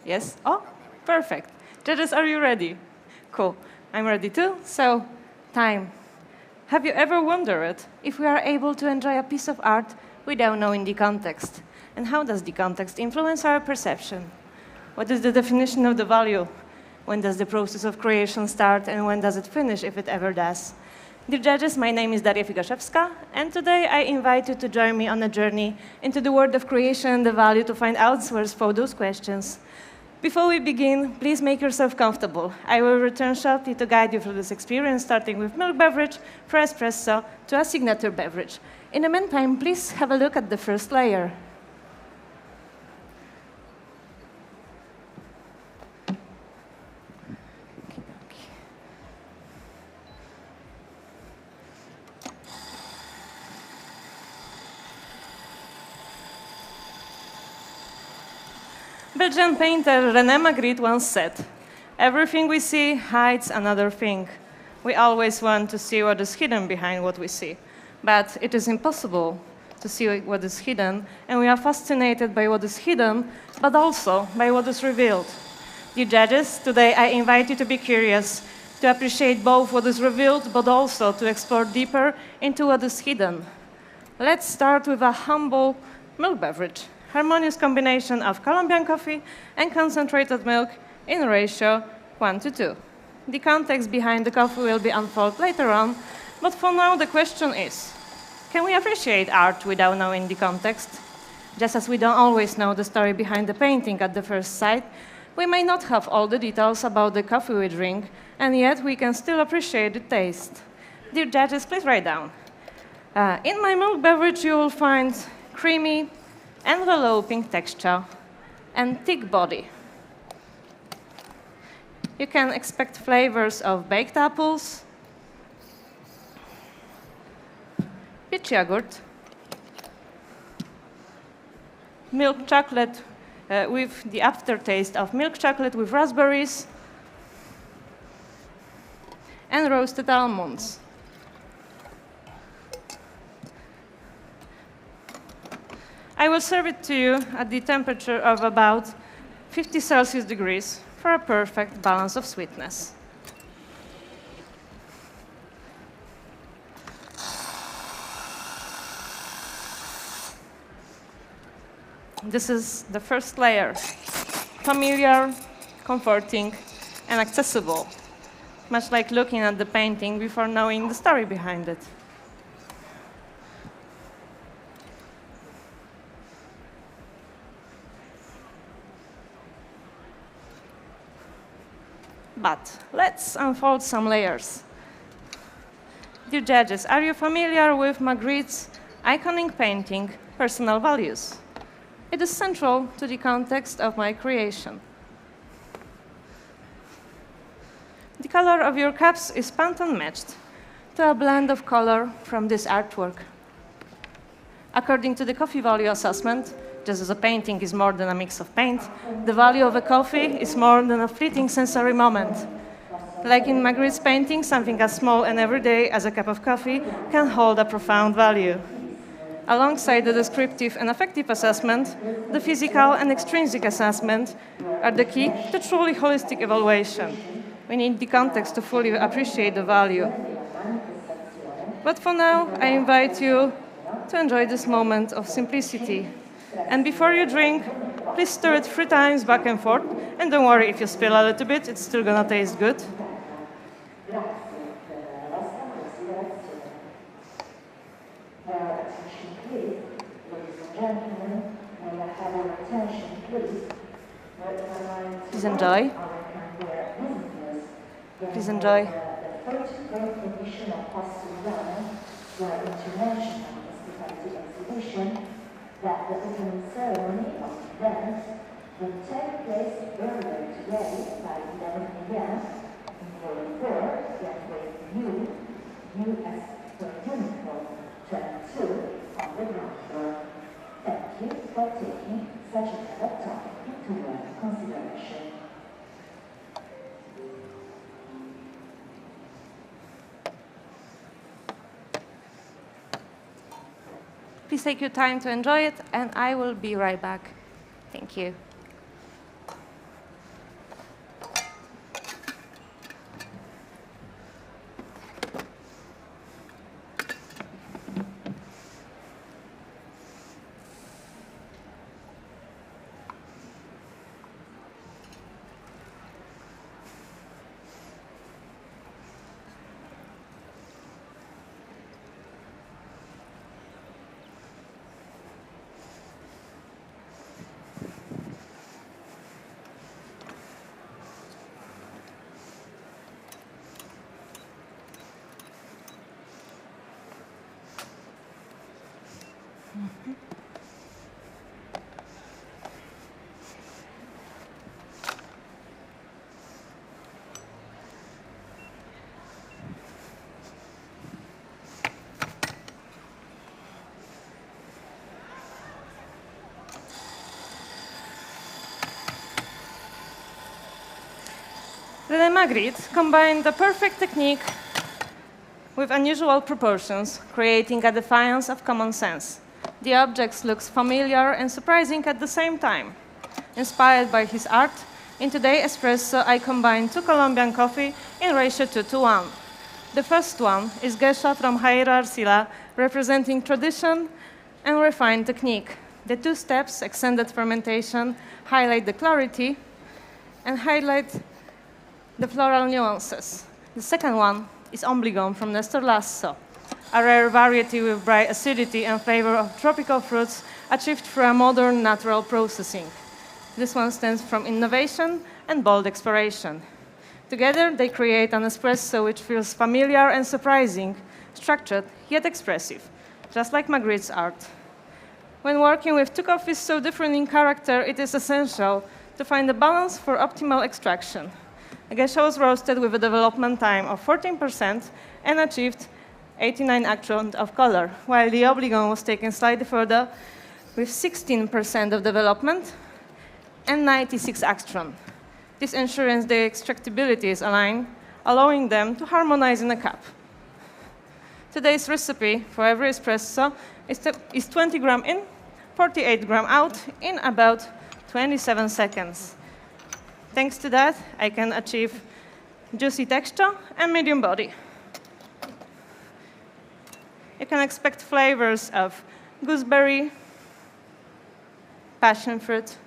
Yes? Oh, perfect. Judges, are you ready? Cool. I'm ready too. So, time. Have you ever wondered if we are able to enjoy a piece of art without knowing the context? And how does the context influence our perception? What is the definition of the value? When does the process of creation start and when does it finish, if it ever does? Dear judges, my name is Daria Figaszewska, and today I invite you to join me on a journey into the world of creation and the value to find answers for those questions. Before we begin, please make yourself comfortable. I will return shortly to guide you through this experience, starting with milk beverage, for espresso, to a signature beverage. In the meantime, please have a look at the first layer. Belgian painter René Magritte once said, "Everything we see hides another thing. We always want to see what is hidden behind what we see. But it is impossible to see what is hidden, and we are fascinated by what is hidden, but also by what is revealed." Dear judges, today I invite you to be curious, to appreciate both what is revealed, but also to explore deeper into what is hidden. Let's start with a humble milk beverage. Harmonious combination of Colombian coffee and concentrated milk in ratio 1:2. The context behind the coffee will be unfolded later on, but for now the question is, can we appreciate art without knowing the context? Just as we don't always know the story behind the painting at the first sight, we may not have all the details about the coffee we drink, and yet we can still appreciate the taste. Dear judges, please write down. In my milk beverage you will find creamy, enveloping texture and thick body. You can expect flavors of baked apples, peach yogurt, milk chocolate with the aftertaste of milk chocolate with raspberries, and roasted almonds. I will serve it to you at the temperature of about 50 Celsius degrees for a perfect balance of sweetness. This is the first layer, familiar, comforting, and accessible, much like looking at the painting before knowing the story behind it. But let's unfold some layers. Dear judges, are you familiar with Magritte's iconic painting, Personal Values? It is central to the context of my creation. The color of your cups is Pantone matched to a blend of color from this artwork. According to the coffee value assessment, just as a painting is more than a mix of paint, the value of a coffee is more than a fleeting sensory moment. Like in Magritte's painting, something as small and everyday as a cup of coffee can hold a profound value. Alongside the descriptive and affective assessment, the physical and extrinsic assessment are the key to truly holistic evaluation. We need the context to fully appreciate the value. But for now, I invite you to enjoy this moment of simplicity. And before you drink, please stir it 3 times back and forth. And don't worry if you spill a little bit, it's still gonna taste good. Please enjoy. Please enjoy. That the opening ceremony of the event will take place earlier today by 11 a.m. in Hall 4, Gateway U as per uniform 22 on the ground floor. Thank you for taking such a lot of time into your consideration. Please take your time to enjoy it, and I will be right back. Thank you. René Magritte combined the perfect technique with unusual proportions, creating a defiance of common sense. The object looks familiar and surprising at the same time. Inspired by his art, in today's Espresso, I combine 2 Colombian coffee in ratio 2:1. The first one is Geisha from Jaira Arcila, representing tradition and refined technique. The 2 steps, extended fermentation, highlight the clarity and highlight the floral nuances. The second one is Ombligon from Nestor Lasso, a rare variety with bright acidity and flavor of tropical fruits achieved through a modern natural processing. This one stems from innovation and bold exploration. Together, they create an espresso which feels familiar and surprising, structured yet expressive, just like Magritte's art. When working with 2 coffees so different in character, it is essential to find a balance for optimal extraction. Geisha was roasted with a development time of 14% and achieved 89 accent of color, while the Ombligon was taken slightly further with 16% of development and 96 action. This ensures the extractability is aligned, allowing them to harmonize in a cup. Today's recipe for every espresso is 20 gram in, 48 gram out in about 27 seconds. Thanks to that, I can achieve juicy texture and medium body. You can expect flavors of gooseberry, passion fruit,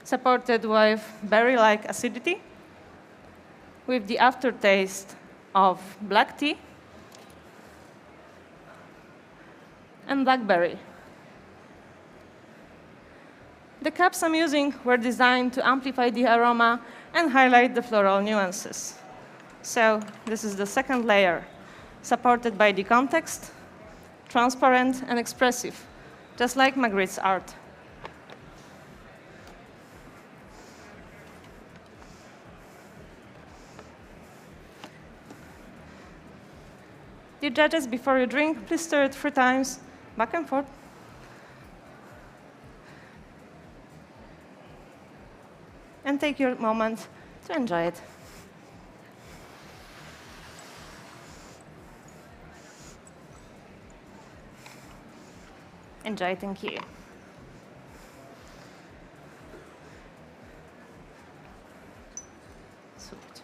supported with berry-like acidity, with the aftertaste of black tea and blackberry. The cups I'm using were designed to amplify the aroma and highlight the floral nuances. So this is the second layer, supported by the context, transparent and expressive, just like Magritte's art. Dear judges, before you drink, please stir it 3 times, back and forth. And take your moment to enjoy it. Enjoy, thank you. Sweet.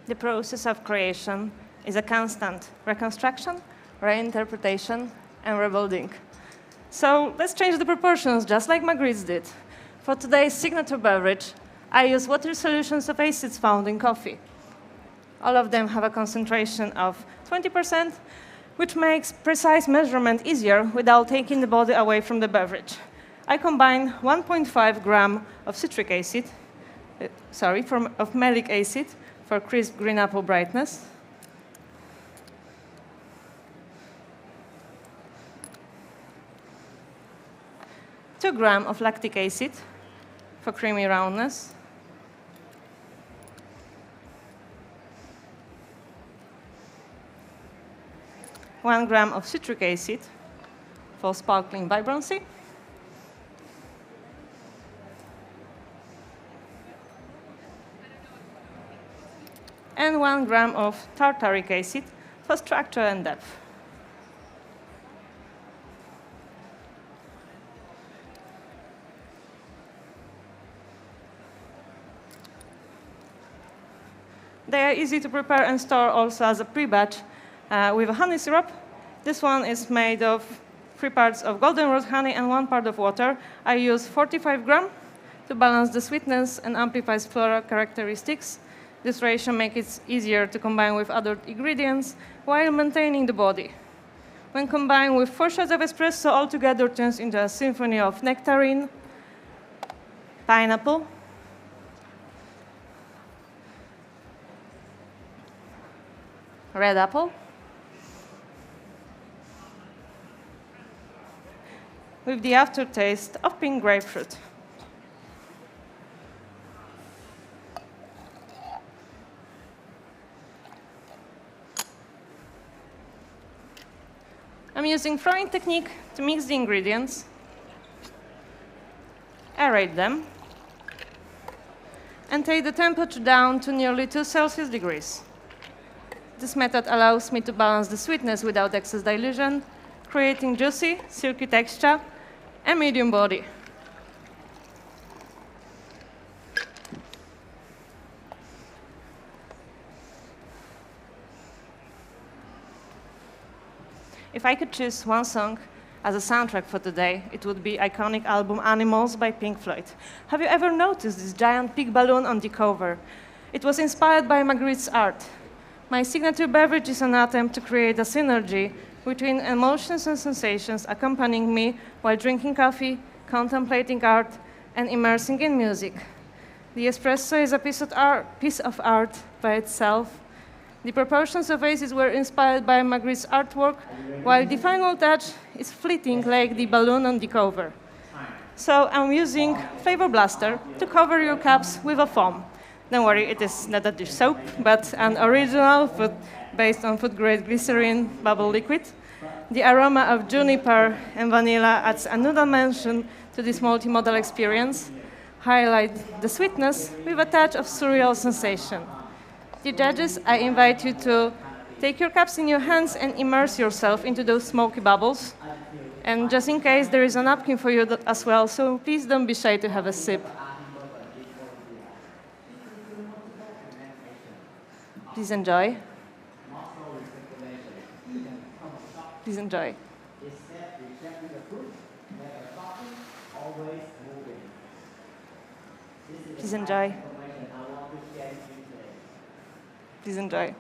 The process of creation is a constant reconstruction, reinterpretation, and rebuilding. So let's change the proportions, just like Magritte did. For today's signature beverage, I use water solutions of acids found in coffee. All of them have a concentration of 20%, which makes precise measurement easier without taking the body away from the beverage. I combine 1.5 gram of citric acid, of malic acid, for crisp green apple brightness. Two grams of lactic acid for creamy roundness. 1 gram of citric acid for sparkling vibrancy. And 1 gram of tartaric acid for structure and depth. They are easy to prepare and store also as a pre-batch with a honey syrup. This one is made of 3 parts of goldenrod honey and 1 part of water. I use 45 grams to balance the sweetness and amplifies floral characteristics. This ratio makes it easier to combine with other ingredients while maintaining the body. When combined with 4 shots of espresso, altogether turns into a symphony of nectarine, pineapple, red apple, with the aftertaste of pink grapefruit. I'm using throwing technique to mix the ingredients, aerate them, and take the temperature down to nearly 2 Celsius degrees. This method allows me to balance the sweetness without excess dilution, creating juicy, silky texture and medium body. If I could choose one song as a soundtrack for today, it would be iconic album Animals by Pink Floyd. Have you ever noticed this giant pig balloon on the cover? It was inspired by Magritte's art. My signature beverage is an attempt to create a synergy between emotions and sensations accompanying me while drinking coffee, contemplating art, and immersing in music. The espresso is a piece of art by itself. The proportions of vases were inspired by Magritte's artwork, while the final touch is fleeting like the balloon on the cover. So I'm using Flavor Blaster to cover your cups with a foam. Don't worry, it is not a dish soap, but an original food based on food-grade glycerin bubble liquid. The aroma of juniper and vanilla adds a new dimension to this multimodal experience, highlight the sweetness with a touch of surreal sensation. Dear judges, I invite you to take your cups in your hands and immerse yourself into those smoky bubbles. And just in case, there is a napkin for you as well, so please don't be shy to have a sip. Please enjoy. Please enjoy. Please enjoy. Please enjoy.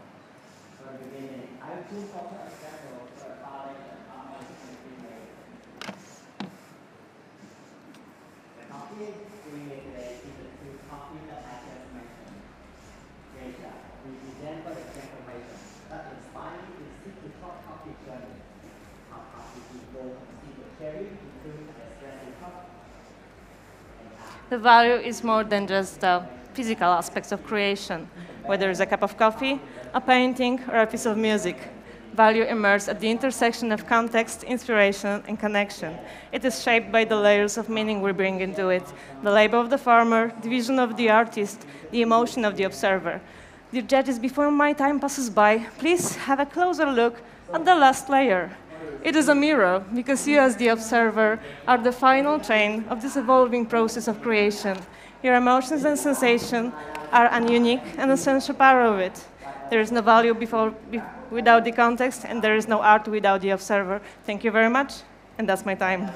The value is more than just the physical aspects of creation, whether it's a cup of coffee, a painting, or a piece of music. Value emerges at the intersection of context, inspiration, and connection. It is shaped by the layers of meaning we bring into it, the labor of the farmer, the vision of the artist, the emotion of the observer. Dear judges, before my time passes by, please have a closer look at the last layer. It is a mirror, because you as the observer are the final chain of this evolving process of creation. Your emotions and sensations are a unique and essential part of it. There is no value without the context, and there is no art without the observer. Thank you very much, and that's my time.